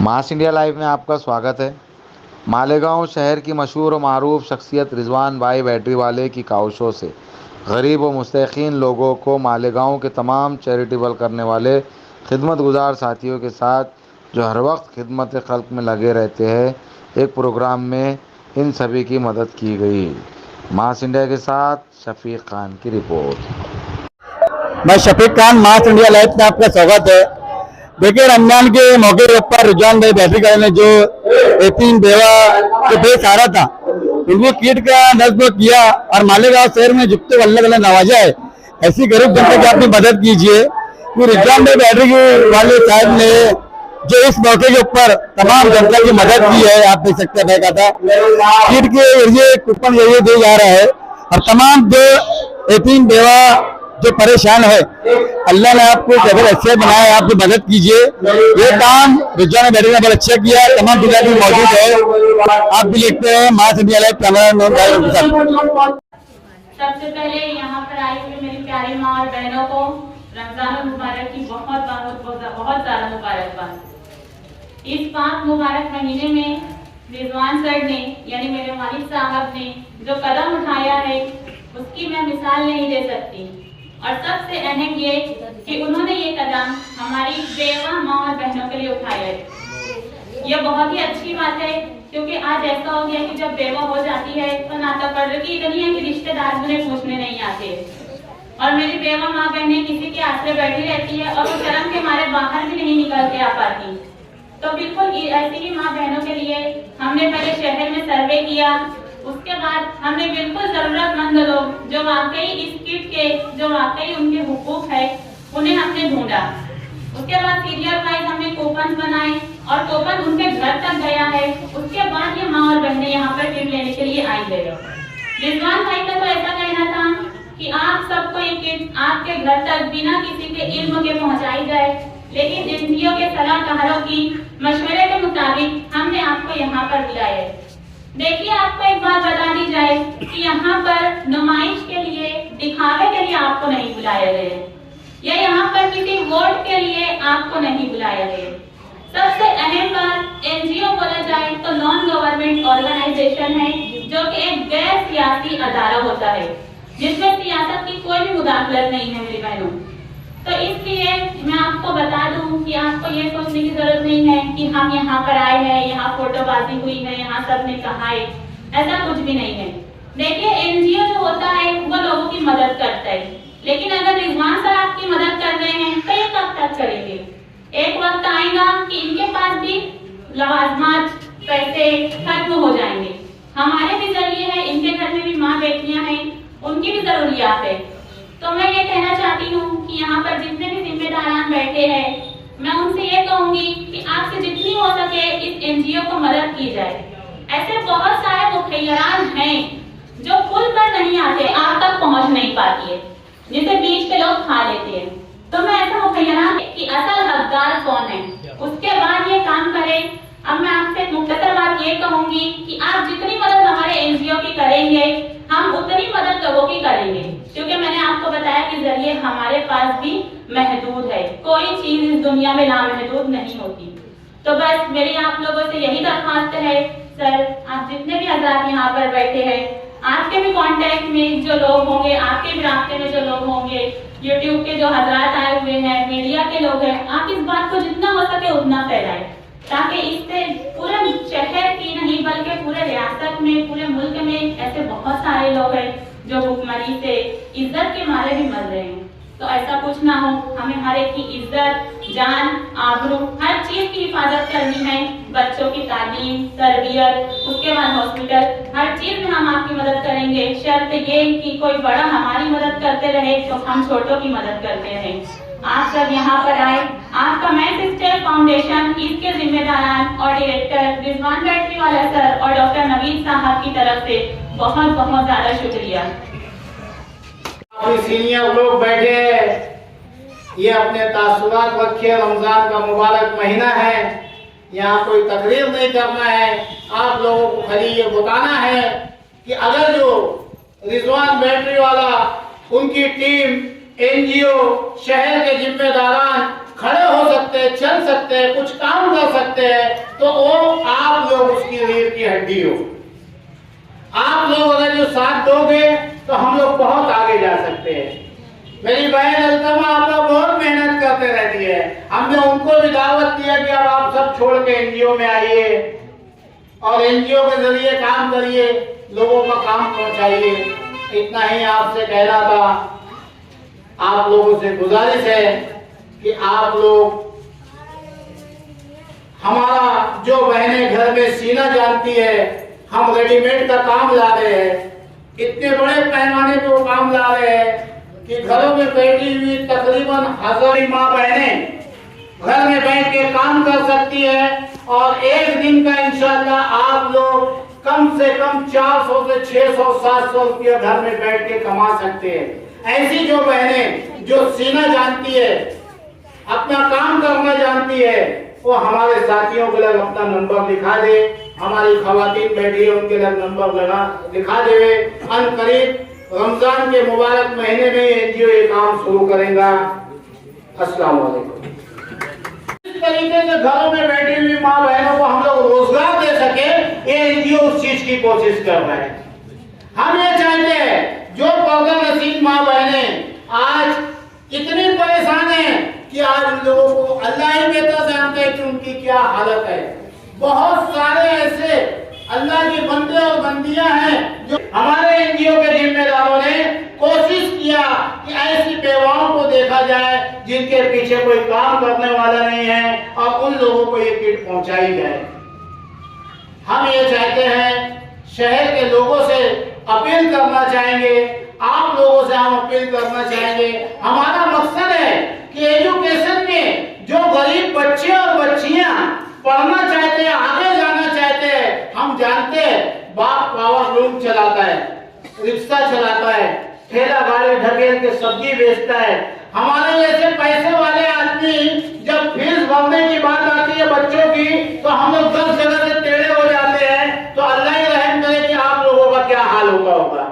मास India live में आपका स्वागत है। मालेगांव शहर की मशहूर व मारूफ शख्सियत रिजवान भाई बैटरी वाले की काविशों से गरीब व मुस्तकीन लोगों को मालेगांव के तमाम चैरिटेबल करने वाले खिदमतगुजार साथियों के साथ जो हर वक्त खिदमत खल्क में लगे रहते हैं, एक प्रोग्राम में इन सभी की मदद की गई। मास इंडिया के साथ शफीक खान की रिपोर्ट। मैं शफीक खान, मास इंडिया लाइव में आपका स्वागत है। देखिए, रमजान के मौके के ऊपर रिजवान भाई बैटरी वाले ने जो यतीम बेवा जो बेसहारा था उनको किट का नस्ब किया और मालेगांव शहर में जितने अल्लाह ताला नवाजा है ऐसी गरीब जनता की अपनी मदद कीजिए। तो रिजवान भाई बैटरी वाले साहब ने जो इस मौके के ऊपर तमाम जनता की मदद की है, आप देख सकते हैं था किट के जरिए कूपन जरिए दिया जा रहा है और तमाम जो यतीम बेवा जो परेशान है, अल्लाह ने आपको कदर अच्छे बनाया, आपकी मदद कीजिए। ये काम रिजवान बैटरी ने बहुत अच्छा किया। तमाम जिला भी मौजूद है, आप भी लिखते हैं मास इंडिया लाइव कैमरा। सबसे पहले यहाँ पर आई हुई मेरी प्यारी माँ और बहनों को रमजान मुबारक की बहुत ज्यादा मुबारकबाद। इस पाक मुबारक महीने में रिजवान सर ने यानी मेरे वालिद साहब ने जो कदम उठाया है उसकी मैं मिसाल नहीं दे सकती। और सबसे अहम ये कि उन्होंने ये कदम हमारी बेवा माँ और बहनों के लिए उठाया है। ये बहुत ही अच्छी बात है, क्योंकि आज ऐसा हो गया कि जब बेवा हो जाती है तो नाता पर्रकी इतनी है कि रिश्तेदार उन्हें पूछने नहीं आते और मेरी बेवा माँ बहनें किसी के आसरे बैठी रहती है और वो शर्म के मारे बाहर भी नहीं निकल के आ पाती। तो बिल्कुल ऐसी ही माँ बहनों के लिए हमने पहले शहर में सर्वे किया। उसके बाद हमने बिल्कुल जरूरतमंद लोग जो वाकई इस किट के जो वाकई उनके हुकूक है उन्हें हमने ढूंढा। उसके बाद सीरियल वाइज हमने कूपन बनाए और कूपन उनके घर तक गया है। उसके बाद ये माँ और बहनें यहाँ पर किट लेने के लिए आई गए। रिजवान भाई का तो ऐसा कहना था कि आप सबको ये किट आपके घर तक बिना किसी के इल्म के पहुँचाई जाए, लेकिन एनजीओ के सलाहकारों की मशवरे के मुताबिक हमने आपको यहाँ पर बुलाया है। देखिए, आपको एक बात बता दी जाए कि यहाँ पर नुमाइश के लिए, दिखावे के लिए आपको नहीं बुलाया गया या यहाँ पर किसी वोट के लिए आपको नहीं बुलाया गया। सबसे अहम बात, एनजीओ बोला जाए तो नॉन गवर्नमेंट ऑर्गेनाइजेशन है, जो कि एक गैर सियासी अदारा होता है जिसमें सियासत की कोई भी मुदाखलत नहीं है मेरी बहनों। तो इसलिए मैं आपको बता दूं कि आपको ये सोचने की जरूरत नहीं है कि हम यहाँ पर आए हैं, यहाँ फोटोबाजी हुई है, यहाँ सबने कहा है, ऐसा कुछ भी नहीं है। देखिए, एनजीओ जो होता है वो लोगों की मदद करता है, लेकिन अगर रिजवान सर आपकी मदद कर रहे हैं तो ये कब तक करेंगे? एक वक्त आएगा कि इनके पास भी लवाजमात पैसे खत्म हो जाएंगे। हमारे भी जरिए है, इनके घर में भी माँ बेटियां हैं, उनकी भी जरूरियात है। तो मैं ये कहना चाहती हूँ कि यहाँ पर जितने भी जिम्मेदारान बैठे हैं, मैं उनसे ये कहूंगी कि आपसे जितनी हो सके इस एनजीओ को मदद की जाए। ऐसे बहुत सारे मुखैयरान हैं जो पुल पर नहीं आते, आप तक पहुँच नहीं पाती है, जिसे बीच के लोग खा लेते हैं। तो मैं ऐसा मुखैयरान कि असल हकदार कौन है, उसके बाद ये काम करें। अब मैं आपसे मुख्तसर बात ये कहूंगी कि आप जितनी मदद हमारे एनजीओ की करेंगे, हम उतनी मदद लोगों की करेंगे, क्योंकि मैंने आपको बताया कि जरिए हमारे पास भी महदूद है। कोई चीज इस दुनिया में नामहदूद नहीं होती। तो बस मेरी आप लोगों से यही दरख्वास्त है, सर आप जितने भी हजरात यहाँ पर बैठे हैं, आपके भी कांटेक्ट में जो लोग होंगे, आपके भी रास्ते में जो लोग होंगे, यूट्यूब के जो हजरात आए हुए हैं, मीडिया के लोग हैं, आप इस बात को जितना हो सके उतना फैलाएं, ताकि इससे पूरे शहर की नहीं बल्कि पूरे रियासत में, पूरे मुल्क में ऐसे बहुत सारे लोग हैं जो भुखमरी से इज्जत के मारे भी मर रहे हैं। तो ऐसा कुछ ना हो, हमें हर एक की इज्जत, जान, आबरू, हर चीज की हिफाजत करनी है। बच्चों की तालीम, तरबियत, उसके बाद हॉस्पिटल, हर चीज में हम आपकी मदद करेंगे। शर्त ये कि कोई बड़ा हमारी मदद करते रहे तो हम छोटों की मदद करते रहें। आप सब यहाँ पर आए। आपका मैथ स्टेप फाउंडेशन, इसके जिम्मेदारान और डायरेक्टर रिजवान बैटरी वाला सर और डॉक्टर नवीद साहब की तरफ से बहुत बहुत ज्यादा शुक्रिया। सीनियर लोग बैठे हैं, ये अपने तासुरात रखे। रमजान का मुबारक महीना है, यहाँ कोई तकरीर नहीं करना है, आप लोगों को खाली ये बताना है कि अगर जो रिजवान बैटरी वाला, उनकी टीम, एनजीओ, शहर के जिम्मेदारान खड़े हो सकते हैं, चल सकते हैं, कुछ काम कर सकते हैं, तो वो आप लोग उसकी रीढ़ की हड्डी हो। आप लोग अगर जो साथ दोगे तो हम लोग बहुत आगे जा सकते हैं। मेरी बहन अल्तमा आप लोग बहुत मेहनत करते रहती है। हमने उनको भी दावत दिया कि अब आप सब छोड़ के एनजीओ में आइए और एनजीओ के जरिए काम करिए, लोगों का काम पहुंचाइए। इतना ही आपसे कहना था। आप लोगों से गुजारिश है कि आप लोग, हमारा जो बहनें घर में सीना जानती है, हम रेडीमेड का काम ला रहे हैं, इतने बड़े पैमाने पे वो काम ला रहे हैं कि घरों में बैठी हुई तकरीबन 1000 माँ बहनें घर में बैठ के काम कर सकती है और एक दिन का इंशाअल्लाह आप लोग कम से कम 400 से 600 700 रुपया घर में बैठ के कमा सकते हैं। ऐसी जो बहनें जो सीना जानती है, अपना काम करना जानती है, वो हमारे साथियों के लिए अपना नंबर लिखा दे। हमारी खवातीन बैठी है, उनके लिए नंबर लिखा दे। अनकरीब रमजान के मुबारक महीने में एनजीओ ये काम शुरू करेगा। अस्सलाम वालेकुम। इस तरीके से घरों में बैठी हुई माँ बहनों को हम लोग रोजगार दे सके, ये एनजीओ उस चीज की कोशिश कर रहे हैं। हम ये चाहते हैं जो पर्दा नसीब माँ बहनें आज इतनी परेशान है कि आज उन लोगों को अल्लाह ही बेहतर जानते हैं कि उनकी क्या हालत है। बहुत सारे ऐसे अल्लाह के बंदे और बंदियां हैं जो हमारे एनजीओ के जिम्मेदारों ने कोशिश किया कि ऐसी बेवाओं को देखा जाए जिनके पीछे कोई काम करने वाला नहीं है और उन लोगों को ये किट पहुंचाई जाए। हम ये चाहते हैं, शहर के लोगों से अपील करना चाहेंगे, आप लोगों से हम अपील करना चाहेंगे। हमारा मकसद है कि एजुकेशन में जो गरीब बच्चे और बच्चियां पढ़ना चाहते हैं, आगे जाना चाहते हैं, हम जानते हैं बाप पावर लूम चलाता है, रिक्शा चलाता है, ठेला गाड़ी ढकेल के सब्जी बेचता है। हमारे जैसे पैसे वाले आदमी जब फीस भरने की बात आती है बच्चों की, तो हम लोग 10 जगह से टेढ़े हो जाते हैं। तो अल्लाह ही रहम करे कि आप लोगों का क्या हाल होगा।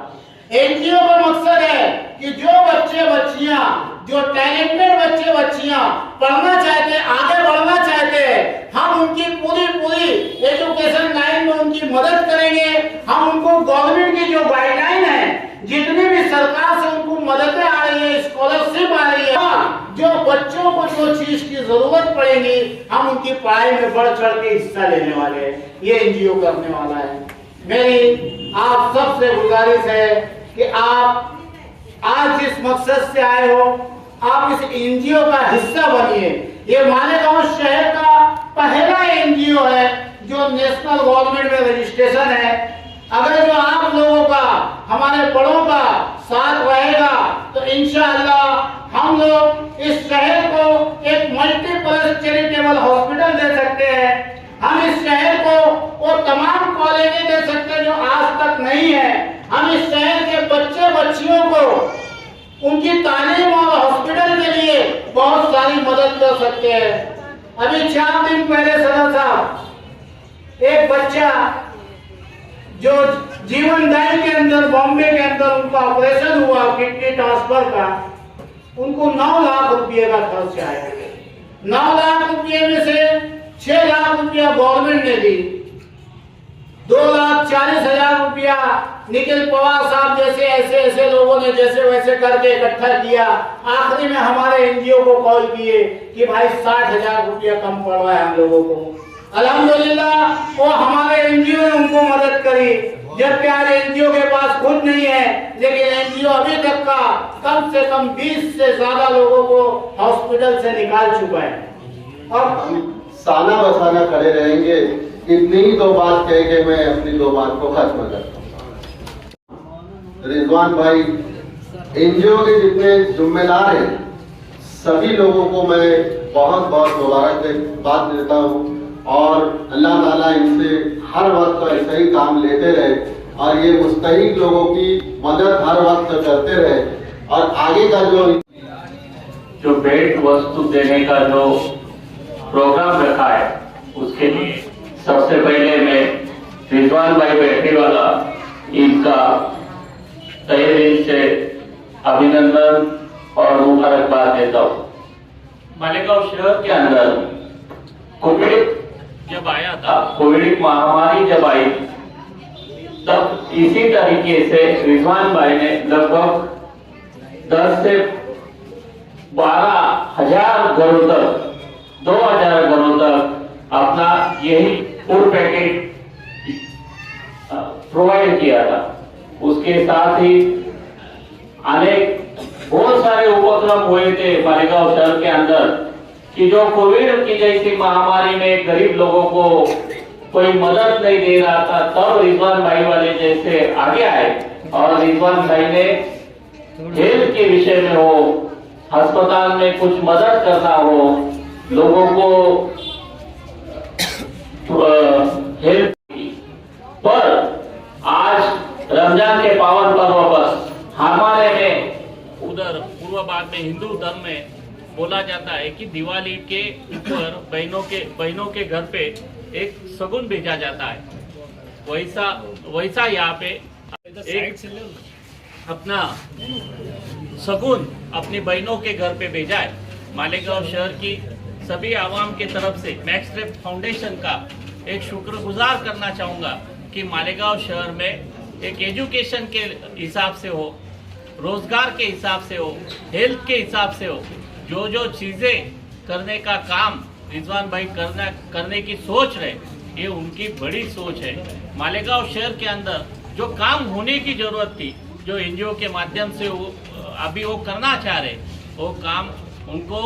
एनजीओ का मकसद है कि जो बच्चे बच्चियां, जो टैलेंटेड बच्चे बच्चियां पढ़ना चाहते, आगे बढ़ना चाहते हैं, हम उनकी पूरी एजुकेशन लाइन में उनकी मदद करेंगे। हम उनको गवर्नमेंट की जो गाइडलाइन है, जितनी भी सरकार से उनको मददें आ रही है, स्कॉलरशिप आ रही है, जो बच्चों को जो चीज की जरूरत पड़ेगी, हम उनकी पढ़ाई में बढ़ चढ़ के हिस्सा लेने वाले हैं। ये एनजीओ करने वाला है। मेरी आप सबसे गुजारिश है कि आप आज जिस मकसद से आए हो, आप इस एनजीओ का हिस्सा बनिए। ये मालेगांव शहर का पहला एनजीओ है जो नेशनल गवर्नमेंट में रजिस्ट्रेशन है। अगर जो आप लोगों का, हमारे बड़ों का साथ रहेगा तो इंशाअल्लाह हम लोग इस शहर को एक मल्टीपर्पज चैरिटेबल हॉस्पिटल दे सकते हैं। हम इस शहर को वो तमाम कॉलेजें दे सकते हैं जो आज तक नहीं है। हम इस शहर के बच्चे बच्चियों को उनकी तालीम और हॉस्पिटल के लिए बहुत सारी मदद कर सकते हैं। अभी 4 दिन पहले सदर साहब, एक बच्चा जो जीवनदायी के अंदर बॉम्बे के अंदर उनका ऑपरेशन हुआ किडनी ट्रांसफर का, उनको 9 लाख रुपये का खर्च आया। 9 लाख रुपये में से 6 लाख रुपया गवर्नमेंट ने दी, 2,40,000 रुपया निखिल पवार साहब जैसे ऐसे लोगों ने जैसे वैसे करके इकट्ठा किया। आखिरी में हमारे एनजीओ को कॉल किए कि भाई 60,000 रुपया कम पड़ रहा है हम लोगों को। अल्हम्दुलिल्लाह वो हमारे एनजीओ ने उनको मदद करी, जबकि आज एनजीओ के पास खुद नहीं है, लेकिन एनजीओ अभी तक का कम से कम 20 से ज्यादा लोगों को हॉस्पिटल से निकाल चुका है। और हम साना बसाना खड़े रहेंगे। इतनी ही 2 बात कह के मैं अपनी 2 बात को खत्म करता हूँ। रिजवान भाई, एनजीओ के जितने जिम्मेदार हैं सभी लोगों को मैं बहुत बहुत मुबारकबाद देता हूँ और अल्लाह ताला इनसे हर वक्त ऐसा ही काम लेते रहे और ये मुस्तहिक लोगों की मदद हर वक्त करते रहे। और आगे का जो भेंट वस्तु देने का जो प्रोग्राम रखा है, उसके लिए सबसे पहले मैं रिजवान भाई बैठीवाला इनका तहे दिल से अभिनंदन और मुबारकबाद देता हूँ। मालेगांव शहर के अंदर कोविड जब आया था, कोविड महामारी जब आई, तब इसी तरीके से रिजवान भाई ने लगभग 10 से 12,000 घरों तक, 2,000 घरों तक अपना यही फूड पैकेट प्रोवाइड किया था। उसके साथ ही अनेक बहुत सारे उपक्रम हुए थे मालेगांव शहर के अंदर कि जो कोविड की जैसी महामारी में गरीब लोगों को कोई मदद नहीं दे रहा था, तब रिजवान भाई वाले जैसे आगे आए और रिजवान भाई ने हेल्थ के विषय में हो, अस्पताल में कुछ मदद करना हो, लोगों को हेल्प की। पर आज रमजान के पावन पर्व पर हमारे में उधर पूर्व भाग में हिंदू धर्म में बोला जाता है कि दिवाली के ऊपर बहनों के घर पे एक सगुन भेजा जाता है। वैसा यहाँ पे एक अपना सगुन अपनी बहनों के घर पे भेजा है। मालेगांव शहर की सभी आवाम की तरफ से मैक्स ट्रिप फाउंडेशन का एक शुक्रगुजार करना चाहूँगा कि मालेगांव शहर में एक एजुकेशन के हिसाब से हो, रोजगार के हिसाब से हो, हेल्थ के हिसाब से हो, जो चीज़ें करने का काम रिजवान भाई करने की सोच रहे, ये उनकी बड़ी सोच है। मालेगांव शहर के अंदर जो काम होने की जरूरत थी, जो एनजीओ के माध्यम से वो अभी वो करना चाह रहे, वो काम उनको